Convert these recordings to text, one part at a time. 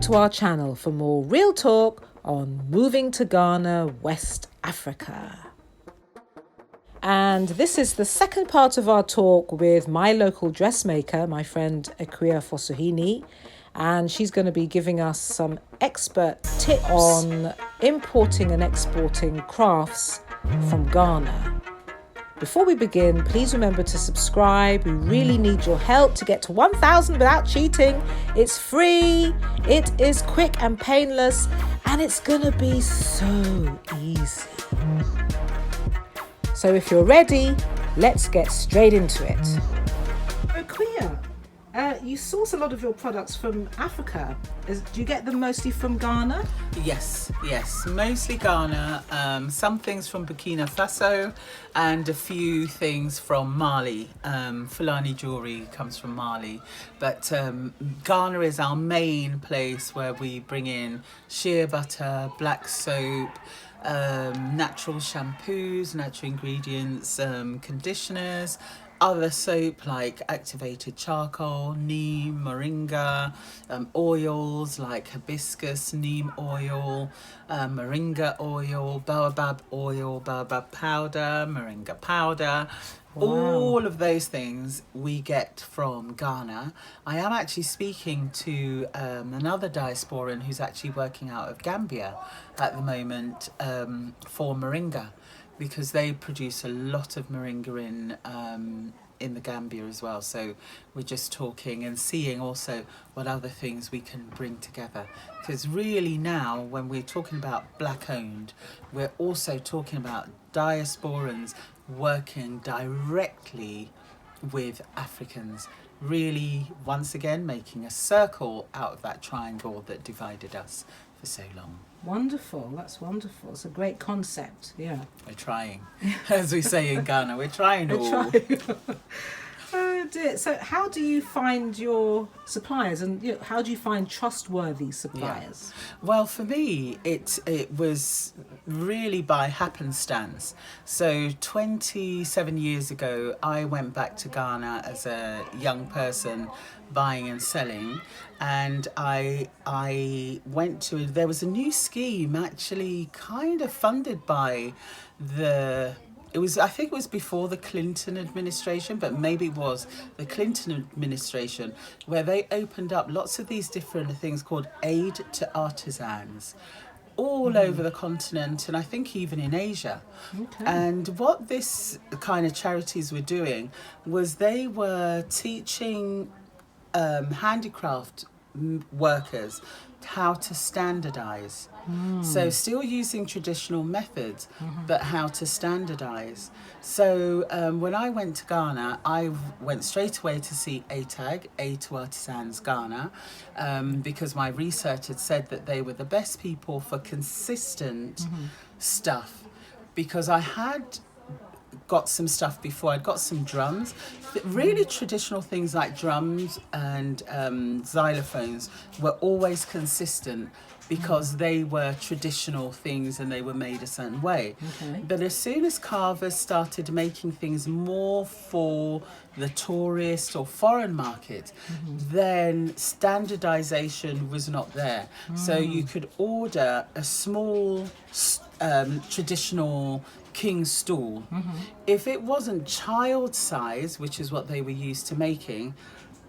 to our channel for more real talk on moving to Ghana, West Africa. And this is the second part of our talk with my local dressmaker, my friend Akua Fosuhini, and she's going to be giving us some expert tips on importing and exporting crafts from Ghana. Before we begin, please remember to subscribe. We really need your help to get to 1,000 without cheating. It's free, it is quick and painless, and it's gonna be so easy. So if you're ready, let's get straight into it. Akua, you source a lot of your products from Africa. Do you get them mostly from Ghana? Yes, mostly Ghana, some things from Burkina Faso and a few things from Mali. Fulani jewelry comes from Mali, but Ghana is our main place where we bring in shea butter, black soap, natural shampoos, natural ingredients, conditioners, other soap like activated charcoal, neem, moringa, oils like hibiscus, neem oil, moringa oil, baobab powder, moringa powder. Wow. All of those things we get from Ghana. I am actually speaking to another diasporan who's actually working out of Gambia at the moment for moringa, because they produce a lot of moringa in the Gambia as well. So we're just talking and seeing also what other things we can bring together. Because really now, when we're talking about black owned, we're also talking about diasporans working directly with Africans, really once again making a circle out of that triangle that divided us for so long. Wonderful, that's wonderful. It's a great concept, yeah. We're trying, as we say in Ghana, we're trying all. Oh dear. So how do you find your suppliers, and how do you find trustworthy suppliers? Yeah. Well, for me, it was really by happenstance. So 27 years ago, I went back to Ghana as a young person, buying and selling, and I went to, there was a new scheme actually kind of funded by I think it was before the Clinton administration, but maybe it was the Clinton administration, where they opened up lots of these different things called aid to artisans all over the continent, and I think even in Asia. Okay. And what this kind of charities were doing was they were teaching handicraft workers how to standardize. So still using traditional methods, but how to standardize. So when I went to Ghana, I went straight away to see ATAG, Aid to Artisans Ghana, because my research had said that they were the best people for consistent stuff, because I had got some stuff before. I'd got some drums, really traditional things like drums and xylophones were always consistent because they were traditional things and they were made a certain way. Okay. But as soon as carvers started making things more for the tourist or foreign market, then standardization was not there. So you could order a small traditional king's stool. If it wasn't child size, which is what they were used to making,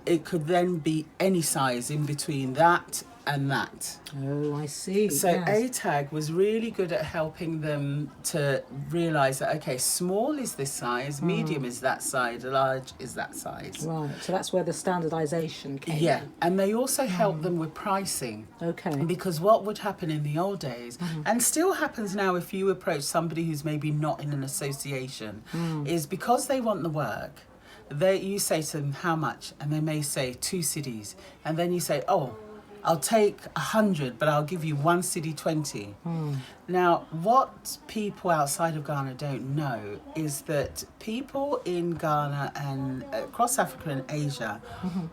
it could then be any size in between that and that. Oh, I see. So yes. ATAG was really good at helping them to realise that, okay, small is this size, medium is that size, large is that size. Right, so that's where the standardisation came in. And they also helped them with pricing. Okay. Because what would happen in the old days, and still happens now if you approach somebody who's maybe not in an association, is because they want the work, you say to them, how much? And they may say 2 cedis. And then you say, oh, I'll take 100, but I'll give you 1 cedi 20. Now, what people outside of Ghana don't know is that people in Ghana and across Africa and Asia,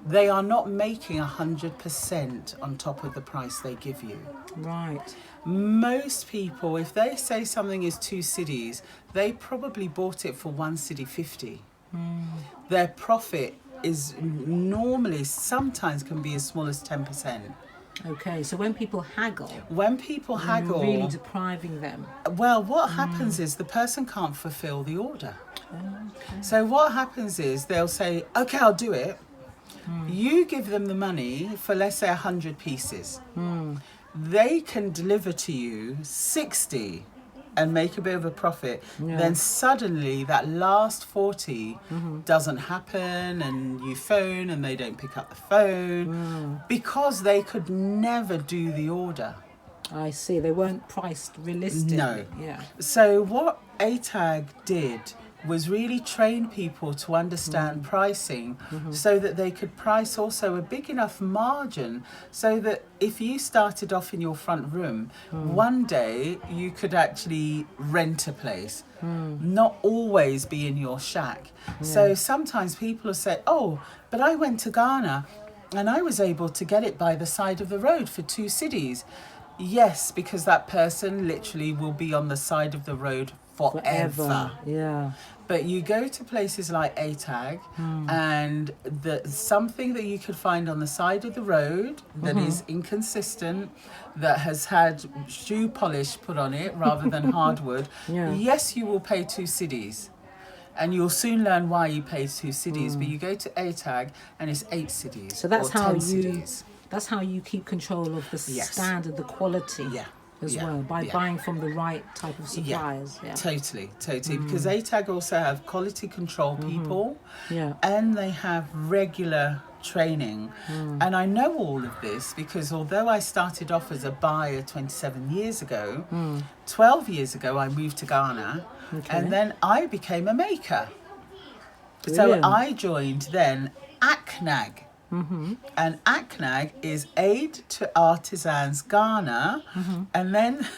they are not making 100% on top of the price they give you. Right. Most people, if they say something is 2 cedis, they probably bought it for 1 cedi 50. Their profit is normally, sometimes can be as small as 10%. Okay, so when people haggle, When people haggle, you're really depriving them. well, what happens is the person can't fulfill the order. Okay. So what happens is they'll say, okay, I'll do it. You give them the money for, let's say, 100 pieces. They can deliver to you 60 and make a bit of a profit. Yeah. Then suddenly that last 40 doesn't happen, and you phone and they don't pick up the phone because they could never do the order. I see. They weren't priced realistically. No. Yeah. So what ATAG did was really train people to understand pricing so that they could price also a big enough margin so that if you started off in your front room, one day you could actually rent a place, not always be in your shack. So sometimes people will say, oh, but I went to Ghana and I was able to get it by the side of the road for 2 cities. Yes, because that person literally will be on the side of the road forever. Yeah. But you go to places like ATAG and something that you could find on the side of the road that is inconsistent, that has had shoe polish put on it rather than hardwood, yes, you will pay 2 cedis. And you'll soon learn why you pay 2 cedis. But you go to ATAG and it's 8 cedis. So that's or how 10 you cedis. that's how you keep control of the standard, the quality. As well, by buying from the right type of suppliers. Totally. Because ATAG also have quality control people, and they have regular training. And I know all of this because although I started off as a buyer 27 years ago, 12 years ago I moved to Ghana, and then I became a maker. Brilliant. So I joined then ACNAG. And ACNAG is Aid to Artisans Ghana, and then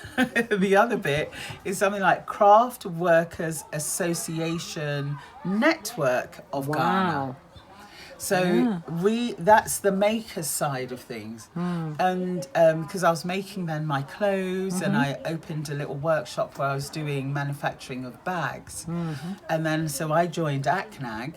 the other bit is something like Craft Workers Association Network of Ghana. So that's the maker's side of things. And because I was making then my clothes, and I opened a little workshop where I was doing manufacturing of bags. And then so I joined ACNAG.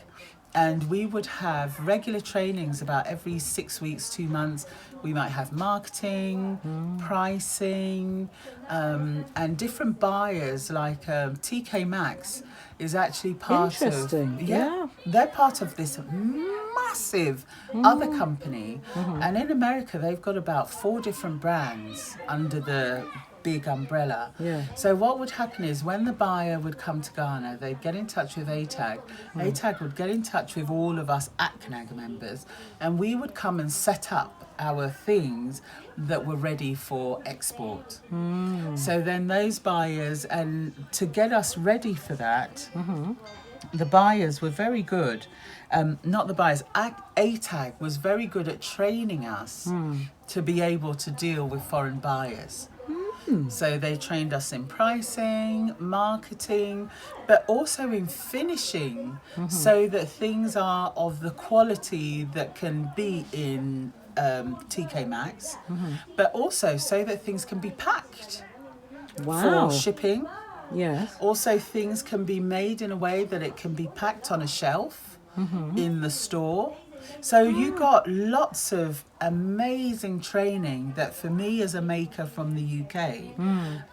And we would have regular trainings about every 6 weeks, 2 months. We might have marketing, pricing, and different buyers like TK Maxx is actually part of... They're part of this massive other company. And in America, they've got about 4 different brands under the big umbrella. So what would happen is when the buyer would come to Ghana, they'd get in touch with ATAG. ATAG would get in touch with all of us ACNAG members, and we would come and set up our things that were ready for export. So then those buyers, and to get us ready for that, the buyers were very good. Not the buyers, ATAG was very good at training us to be able to deal with foreign buyers. So they trained us in pricing, marketing, but also in finishing, so that things are of the quality that can be in TK Maxx, but also so that things can be packed for shipping. Also, things can be made in a way that it can be packed on a shelf in the store. So you got lots of amazing training that for me as a maker from the UK,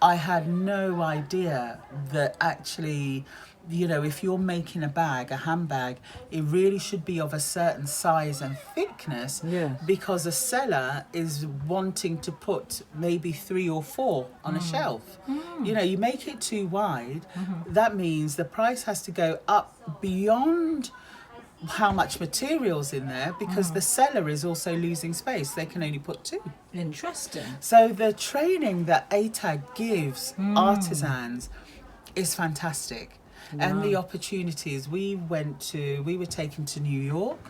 I had no idea that actually, you know, if you're making a bag, a handbag, it really should be of a certain size and thickness, because a seller is wanting to put maybe 3 or 4 on a shelf. You know, you make it too wide, that means the price has to go up beyond how much material's in there, because the seller is also losing space. They can only put 2. Interesting. So the training that ATAG gives artisans is fantastic. And the opportunities, we were taken to New York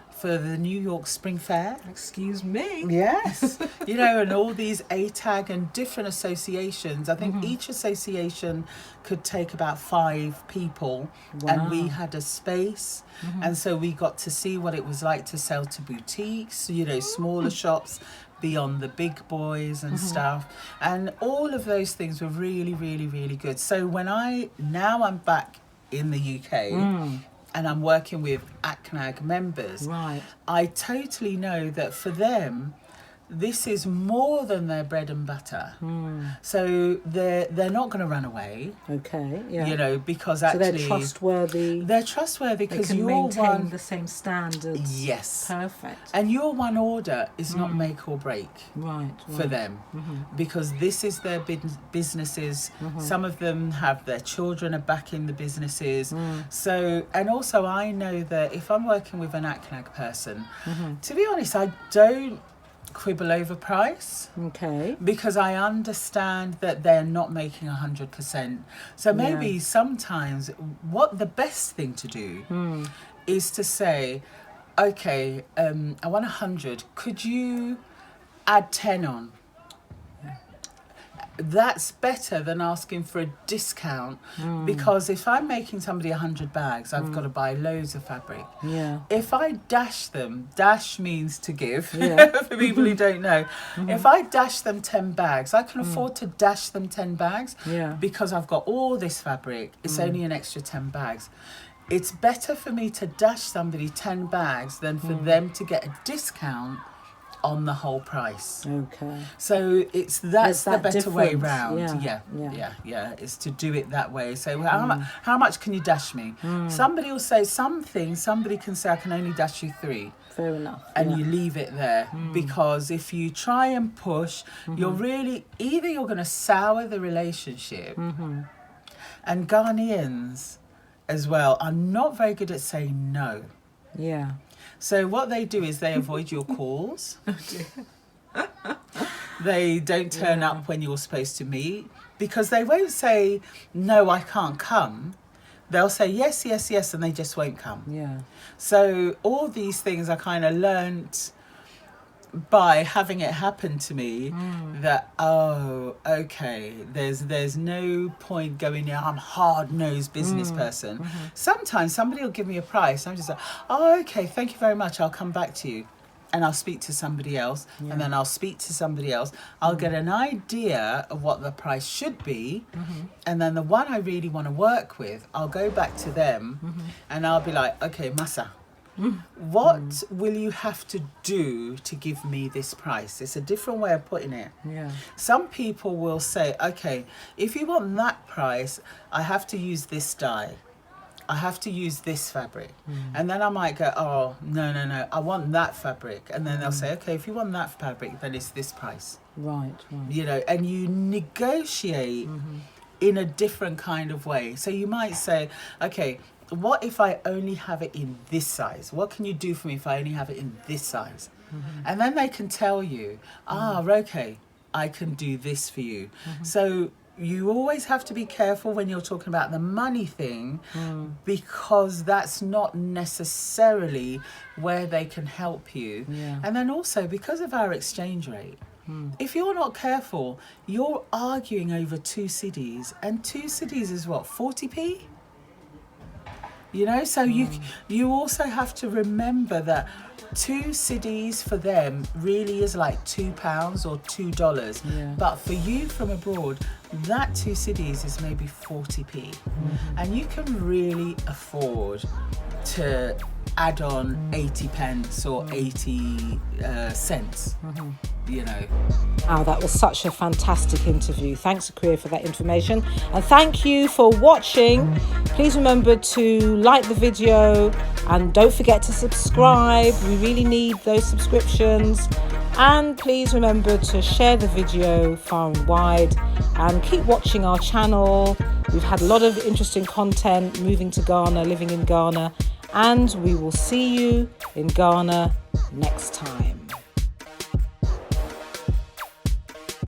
for the New York Spring Fair. Excuse me. Yes. You know, and all these ATAG and different associations. I think each association could take about 5 people. And we had a space. And so we got to see what it was like to sell to boutiques, you know, smaller shops beyond the big boys and stuff. And all of those things were really, really, really good. So now I'm back in the UK, and I'm working with ACNAG members, I totally know that for them, this is more than their bread and butter. So they're not going to run away. Okay, yeah. You know, because So actually they're trustworthy. They're trustworthy They because can your maintain the same standards. Yes. Perfect. And your one order is not make or break Right. for them, because this is their businesses. Some of them have their children are back in the businesses. So, and also I know that if I'm working with an ACNAG person, to be honest, I don't quibble over price. Okay. Because I understand that they're not making 100%. So maybe sometimes what the best thing to do is to say, okay, I want 100. Could you add 10 on? That's better than asking for a discount, because if I'm making somebody 100 bags, I've got to buy loads of fabric. Yeah. If I dash them, dash means to give, Yeah. for people who don't know. If I dash them 10 bags, I can afford to dash them 10 bags Yeah. because I've got all this fabric. It's only an extra 10 bags. It's better for me to dash somebody 10 bags than for them to get a discount on the whole price. Okay. So that's the that better way difference. round. Yeah. Yeah. Is to do it that way. So how much can you dash me? Somebody will say something. Somebody can say, I can only dash you 3. Fair enough. And you leave it there, because if you try and push, you're really either you're going to sour the relationship. And Ghanaians as well are not very good at saying no. Yeah. So what they do is they avoid your calls. They don't turn up when you're supposed to meet, because they won't say, no, I can't come. They'll say, yes, yes, yes, and they just won't come. Yeah. So all these things I kind of learnt by having it happen to me, that, oh, okay, there's no point going, I'm a hard-nosed business person. Sometimes somebody will give me a price, I'm just like, oh, okay, thank you very much, I'll come back to you. And I'll speak to somebody else, and then I'll speak to somebody else. I'll get an idea of what the price should be, and then the one I really want to work with, I'll go back to them, and I'll be like, okay, Massa, what will you have to do to give me this price? It's a different way of putting it. Yeah. Some people will say, okay, if you want that price, I have to use this dye. I have to use this fabric. And then I might go, oh, no, I want that fabric. And then they'll say, okay, if you want that fabric, then it's this price. Right. You know, and you negotiate in a different kind of way. So you might say, okay, what if I only have it in this size? What can you do for me if I only have it in this size? And then they can tell you, okay, I can do this for you. So you always have to be careful when you're talking about the money thing, because that's not necessarily where they can help you. Yeah. And then also because of our exchange rate, if you're not careful, you're arguing over 2 cedis, and 2 cedis is what, 40p? You know, so you also have to remember that 2 cedis for them really is like £2 or $2. Yeah. But for you from abroad, that 2 cedis is maybe 40p. And you can really afford to add on 80 pence or 80 cents, you know. Wow, that was such a fantastic interview. Thanks, Akua, for that information. And thank you for watching. Please remember to like the video and don't forget to subscribe. We really need those subscriptions. And please remember to share the video far and wide and keep watching our channel. We've had a lot of interesting content moving to Ghana, living in Ghana, and we will see you in Ghana next time.